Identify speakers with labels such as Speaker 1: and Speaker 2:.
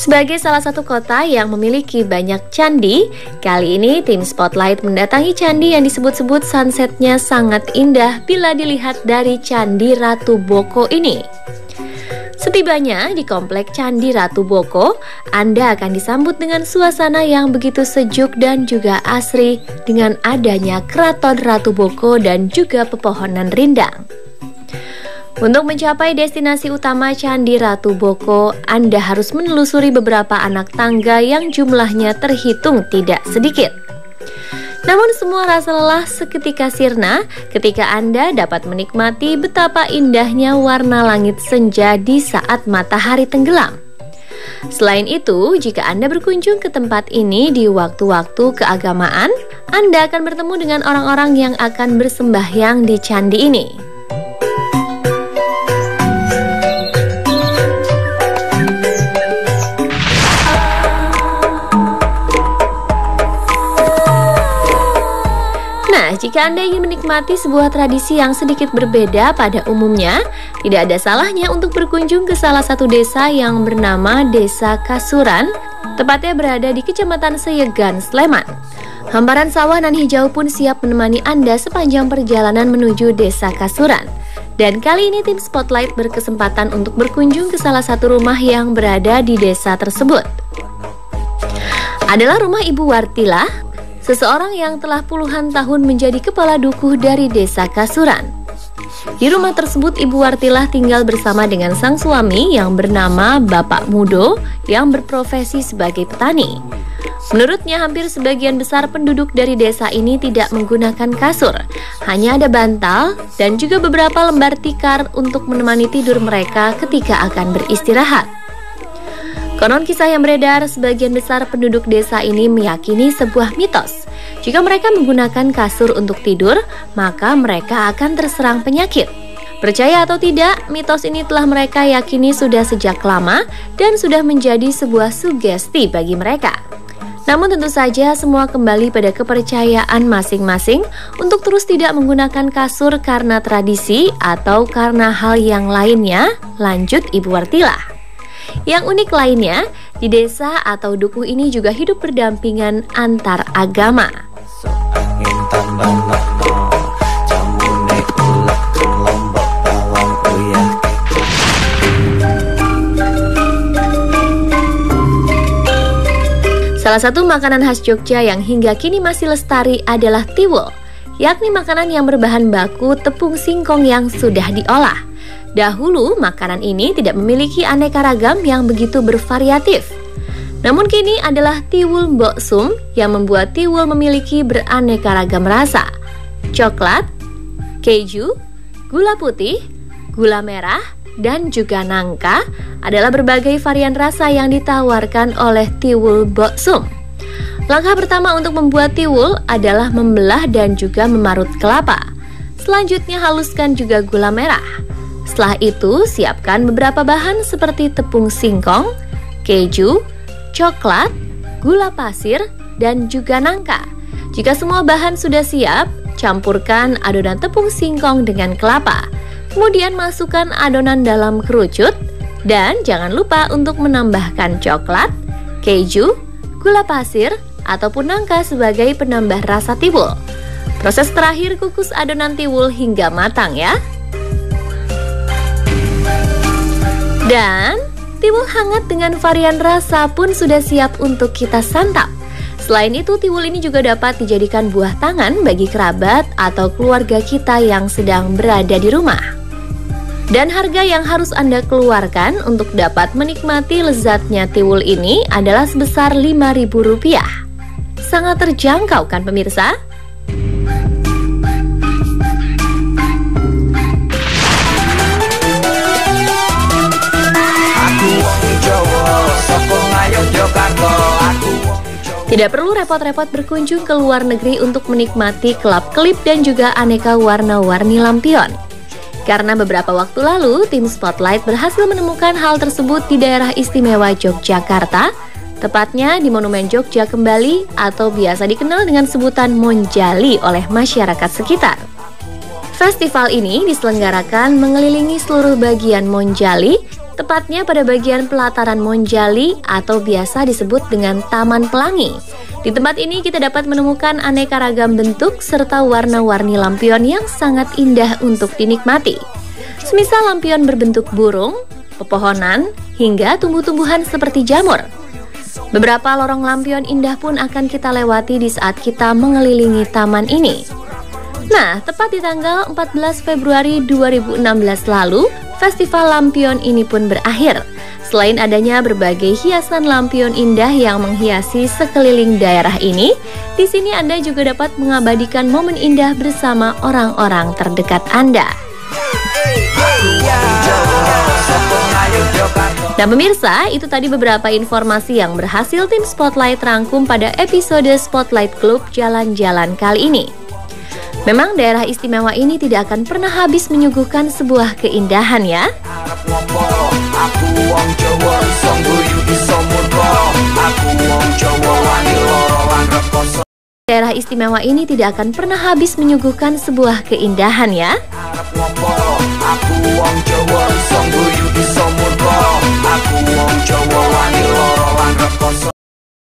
Speaker 1: Sebagai salah satu kota yang memiliki banyak candi, kali ini tim Spotlight mendatangi candi yang disebut-sebut sunsetnya sangat indah bila dilihat dari Candi Ratu Boko ini. Setibanya di komplek Candi Ratu Boko, Anda akan disambut dengan suasana yang begitu sejuk dan juga asri dengan adanya Keraton Ratu Boko dan juga pepohonan rindang. Untuk mencapai destinasi utama Candi Ratu Boko, Anda harus menelusuri beberapa anak tangga yang jumlahnya terhitung tidak sedikit. Namun semua rasa lelah seketika sirna ketika Anda dapat menikmati betapa indahnya warna langit senja di saat matahari tenggelam. Selain itu, jika Anda berkunjung ke tempat ini di waktu-waktu keagamaan, Anda akan bertemu dengan orang-orang yang akan bersembahyang di candi ini. Jika Anda ingin menikmati sebuah tradisi yang sedikit berbeda pada umumnya, tidak ada salahnya untuk berkunjung ke salah satu desa yang bernama Desa Kasuran, tepatnya berada di Kecamatan Seyegan, Sleman. Hamparan sawah nan hijau pun siap menemani Anda sepanjang perjalanan menuju Desa Kasuran. Dan kali ini tim Spotlight berkesempatan untuk berkunjung ke salah satu rumah yang berada di desa tersebut. Adalah rumah Ibu Wartilah, seseorang yang telah puluhan tahun menjadi kepala dukuh dari Desa Kasuran. Di rumah tersebut, Ibu Wartilah tinggal bersama dengan sang suami yang bernama Bapak Mudo yang berprofesi sebagai petani. Menurutnya, hampir sebagian besar penduduk dari desa ini tidak menggunakan kasur. Hanya ada bantal dan juga beberapa lembar tikar untuk menemani tidur mereka ketika akan beristirahat. Konon kisah yang beredar, sebagian besar penduduk desa ini meyakini sebuah mitos. Jika mereka menggunakan kasur untuk tidur, maka mereka akan terserang penyakit. Percaya atau tidak, mitos ini telah mereka yakini sudah sejak lama dan sudah menjadi sebuah sugesti bagi mereka. Namun tentu saja semua kembali pada kepercayaan masing-masing untuk terus tidak menggunakan kasur karena tradisi atau karena hal yang lainnya, lanjut Ibu Wartilah. Yang unik lainnya, di desa atau dukuh ini juga hidup berdampingan antar agama. Salah satu makanan khas Jogja yang hingga kini masih lestari adalah tiwul, yakni makanan yang berbahan baku tepung singkong yang sudah diolah. Dahulu, makanan ini tidak memiliki aneka ragam yang begitu bervariatif. Namun kini adalah tiwul Mbok Sum yang membuat tiwul memiliki beraneka ragam rasa. Coklat, keju, gula putih, gula merah, dan juga nangka adalah berbagai varian rasa yang ditawarkan oleh tiwul Mbok Sum. Langkah pertama untuk membuat tiwul adalah membelah dan juga memarut kelapa. Selanjutnya haluskan juga gula merah. Setelah itu, siapkan beberapa bahan seperti tepung singkong, keju, coklat, gula pasir, dan juga nangka. Jika semua bahan sudah siap, campurkan adonan tepung singkong dengan kelapa. Kemudian masukkan adonan dalam kerucut, dan jangan lupa untuk menambahkan coklat, keju, gula pasir, ataupun nangka sebagai penambah rasa tiwul. Proses terakhir, kukus adonan tiwul hingga matang ya. Dan tiwul hangat dengan varian rasa pun sudah siap untuk kita santap. Selain itu, tiwul ini juga dapat dijadikan buah tangan bagi kerabat atau keluarga kita yang sedang berada di rumah. Dan harga yang harus Anda keluarkan untuk dapat menikmati lezatnya tiwul ini adalah sebesar Rp5.000. Sangat terjangkau kan pemirsa? Tidak perlu repot-repot berkunjung ke luar negeri untuk menikmati kelap-kelip dan juga aneka warna-warni lampion. Karena beberapa waktu lalu, tim Spotlight berhasil menemukan hal tersebut di daerah istimewa Yogyakarta, tepatnya di Monumen Jogja Kembali atau biasa dikenal dengan sebutan Monjali oleh masyarakat sekitar. Festival ini diselenggarakan mengelilingi seluruh bagian Monjali tepatnya pada bagian pelataran Monjali atau biasa disebut dengan Taman Pelangi. Di tempat ini kita dapat menemukan aneka ragam bentuk serta warna-warni lampion yang sangat indah untuk dinikmati. Semisal lampion berbentuk burung, pepohonan, hingga tumbuh-tumbuhan seperti jamur. Beberapa lorong lampion indah pun akan kita lewati di saat kita mengelilingi taman ini. Nah, tepat di tanggal 14 Februari 2016 lalu, festival lampion ini pun berakhir. Selain adanya berbagai hiasan lampion indah yang menghiasi sekeliling daerah ini, di sini Anda juga dapat mengabadikan momen indah bersama orang-orang terdekat Anda. Nah pemirsa, itu tadi beberapa informasi yang berhasil tim Spotlight rangkum pada episode Spotlight Club Jalan-Jalan kali ini. Memang daerah istimewa ini tidak akan pernah habis menyuguhkan sebuah keindahan ya. Daerah istimewa ini tidak akan pernah habis menyuguhkan sebuah keindahan ya.